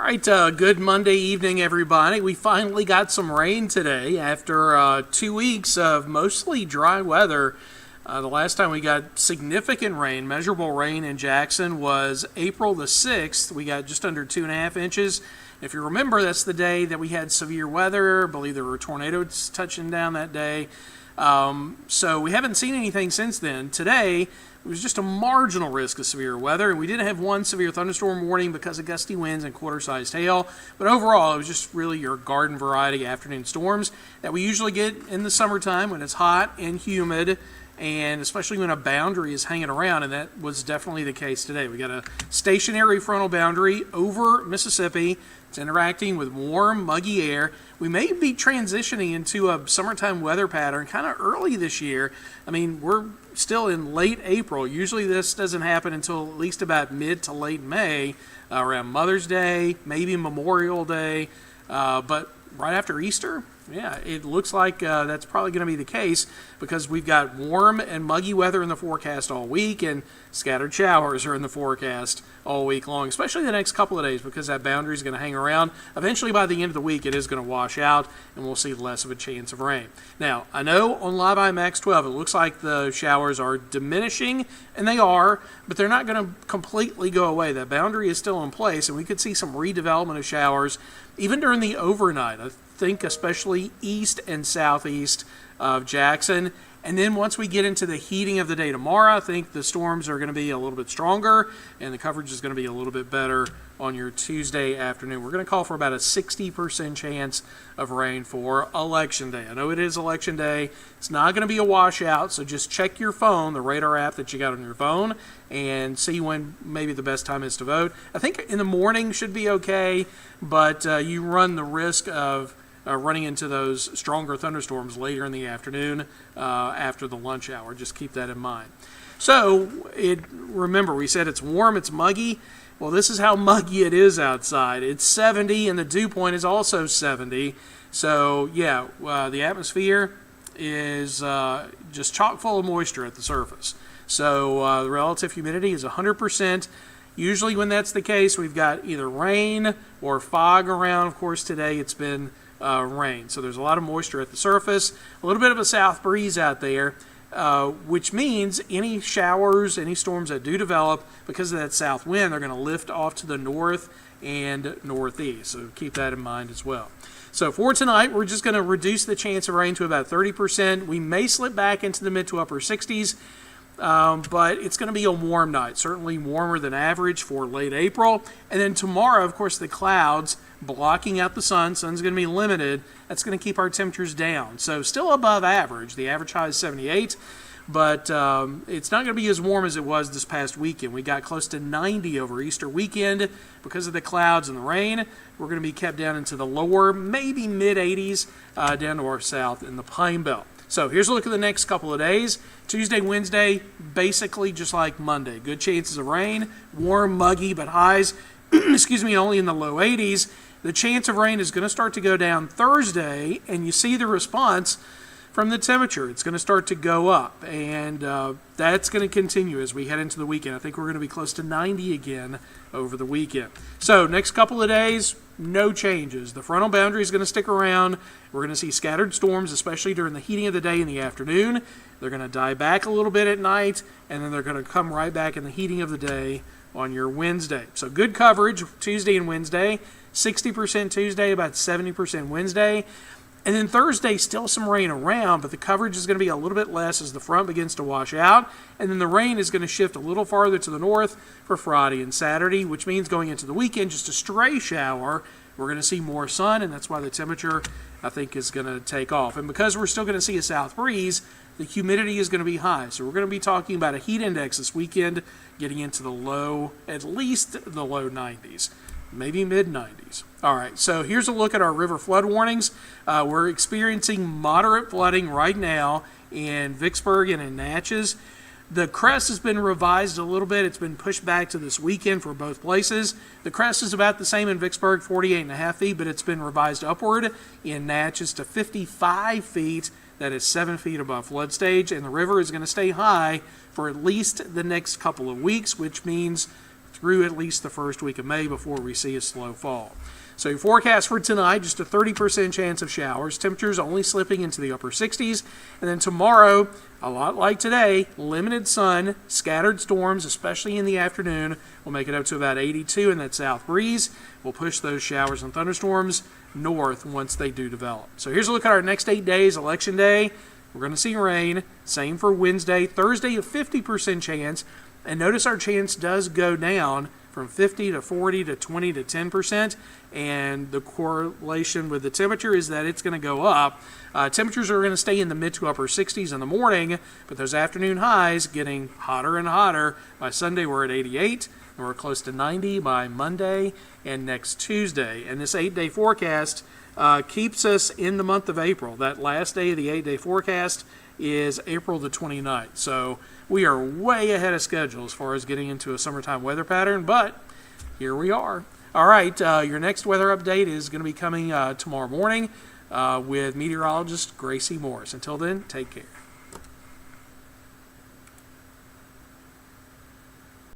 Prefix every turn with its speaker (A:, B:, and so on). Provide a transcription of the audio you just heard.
A: right, good Monday evening, everybody. We finally got some rain today after 2 weeks of mostly dry weather. The last time we got significant rain, measurable rain in Jackson, was April the 6th. We got just under 2.5 inches. If you remember, that's the day that we had severe weather. I believe there were tornadoes touching down that day. So we haven't seen anything since then. Today, it was just a marginal risk of severe weather. We did have one severe thunderstorm warning because of gusty winds and quarter-sized hail, but overall it was just really your garden variety afternoon storms that we usually get in the summertime when it's hot and humid, and especially when a boundary is hanging around, and that was definitely the case today. We got a stationary frontal boundary over Mississippi. It's interacting with warm, muggy air. We may be transitioning into a summertime weather pattern kind of early this year. I mean, we're still in late April. Usually this doesn't happen until at least about mid to late May, around Mother's Day, maybe Memorial Day, but right after Easter, yeah, it looks like that's probably going to be the case because we've got warm and muggy weather in the forecast all week, and scattered showers are in the forecast all week long, especially the next couple of days because that boundary is going to hang around. Eventually, by the end of the week, it is going to wash out, and we'll see less of a chance of rain. Now, I know on Live IMAX 12, it looks like the showers are diminishing, and they are, but they're not going to completely go away. That boundary is still in place, and we could see some redevelopment of showers even during the overnight. I think especially east and southeast of Jackson. And then once we get into the heating of the day tomorrow, I think the storms are going to be a little bit stronger and the coverage is going to be a little bit better on your Tuesday afternoon. We're going to call for about a 60% chance of rain for Election Day. I know it is Election Day. It's not going to be a washout, so just check your phone, the radar app that you got on your phone, and see when maybe the best time is to vote. I think in the morning should be okay, but you run the risk of running into those stronger thunderstorms later in the afternoon after the lunch hour. Just keep that in mind. So remember, we said it's warm, it's muggy. Well, this is how muggy it is outside. It's 70, and the dew point is also 70. So, yeah, the atmosphere is just chock full of moisture at the surface. So the relative humidity is 100%. Usually when that's the case, we've got either rain or fog around. Of course, today it's been rain. So there's a lot of moisture at the surface, a little bit of a south breeze out there, which means any showers, any storms that do develop because of that south wind, they're going to lift off to the north and northeast. So keep that in mind as well. So for tonight, we're just going to reduce the chance of rain to about 30%. We may slip back into the mid to upper 60s. But it's going to be a warm night, certainly warmer than average for late April. And then tomorrow, of course, the clouds blocking out the sun. Sun's going to be limited. That's going to keep our temperatures down. So still above average. The average high is 78, but it's not going to be as warm as it was this past weekend. We got close to 90 over Easter weekend because of the clouds and the rain. We're going to be kept down into the lower, maybe mid-80s down to our south in the Pine Belt. So here's a look at the next couple of days. Tuesday, Wednesday, basically just like Monday. Good chances of rain, warm, muggy, but highs, only in the low 80s. The chance of rain is going to start to go down Thursday, and you see the response from the temperature. It's going to start to go up, and that's going to continue as we head into the weekend. I think we're going to be close to 90 again over the weekend. So next couple of days, no changes. The frontal boundary is going to stick around. We're going to see scattered storms, especially during the heating of the day in the afternoon. They're going to die back a little bit at night, and then they're going to come right back in the heating of the day on your Wednesday. So good coverage Tuesday and Wednesday, 60% Tuesday, about 70% Wednesday. And then Thursday, still some rain around, but the coverage is going to be a little bit less as the front begins to wash out. And then the rain is going to shift a little farther to the north for Friday and Saturday, which means going into the weekend, just a stray shower. We're going to see more sun, and that's why the temperature, I think, is going to take off. And because we're still going to see a south breeze, the humidity is going to be high. So we're going to be talking about a heat index this weekend getting into the low, at least the low 90s. Maybe mid-90s. All right, so here's a look at our river flood warnings. We're experiencing moderate flooding right now in Vicksburg and in Natchez. The crest has been revised a little bit. It's been pushed back to this weekend for both places. The crest is about the same in Vicksburg, 48.5 feet, but it's been revised upward in Natchez to 55 feet. That is 7 feet above flood stage, and the river is going to stay high for at least the next couple of weeks, which means through at least the first week of May before we see a slow fall. So your forecast for tonight, just a 30% chance of showers. Temperatures only slipping into the upper 60s. And then tomorrow, a lot like today, limited sun, scattered storms, especially in the afternoon. We'll make it up to about 82, and that south breeze will push those showers and thunderstorms north once they do develop. So here's a look at our next 8 days. Election day, we're going to see rain. Same for Wednesday. Thursday, a 50% chance. And notice our chance does go down from 50 to 40 to 20 to 10%, and the correlation with the temperature is that it's going to go up. Temperatures are going to stay in the mid to upper 60s in the morning, but those afternoon highs getting hotter and hotter. By Sunday, we're at 88, and we're close to 90 by Monday and next Tuesday. And this 8-day forecast keeps us in the month of April. That last day of the 8-day forecast is April the 29th. So we are way ahead of schedule as far as getting into a summertime weather pattern, but here we are. All right, your next weather update is going to be coming tomorrow morning with meteorologist Gracie Morris. Until then, take care.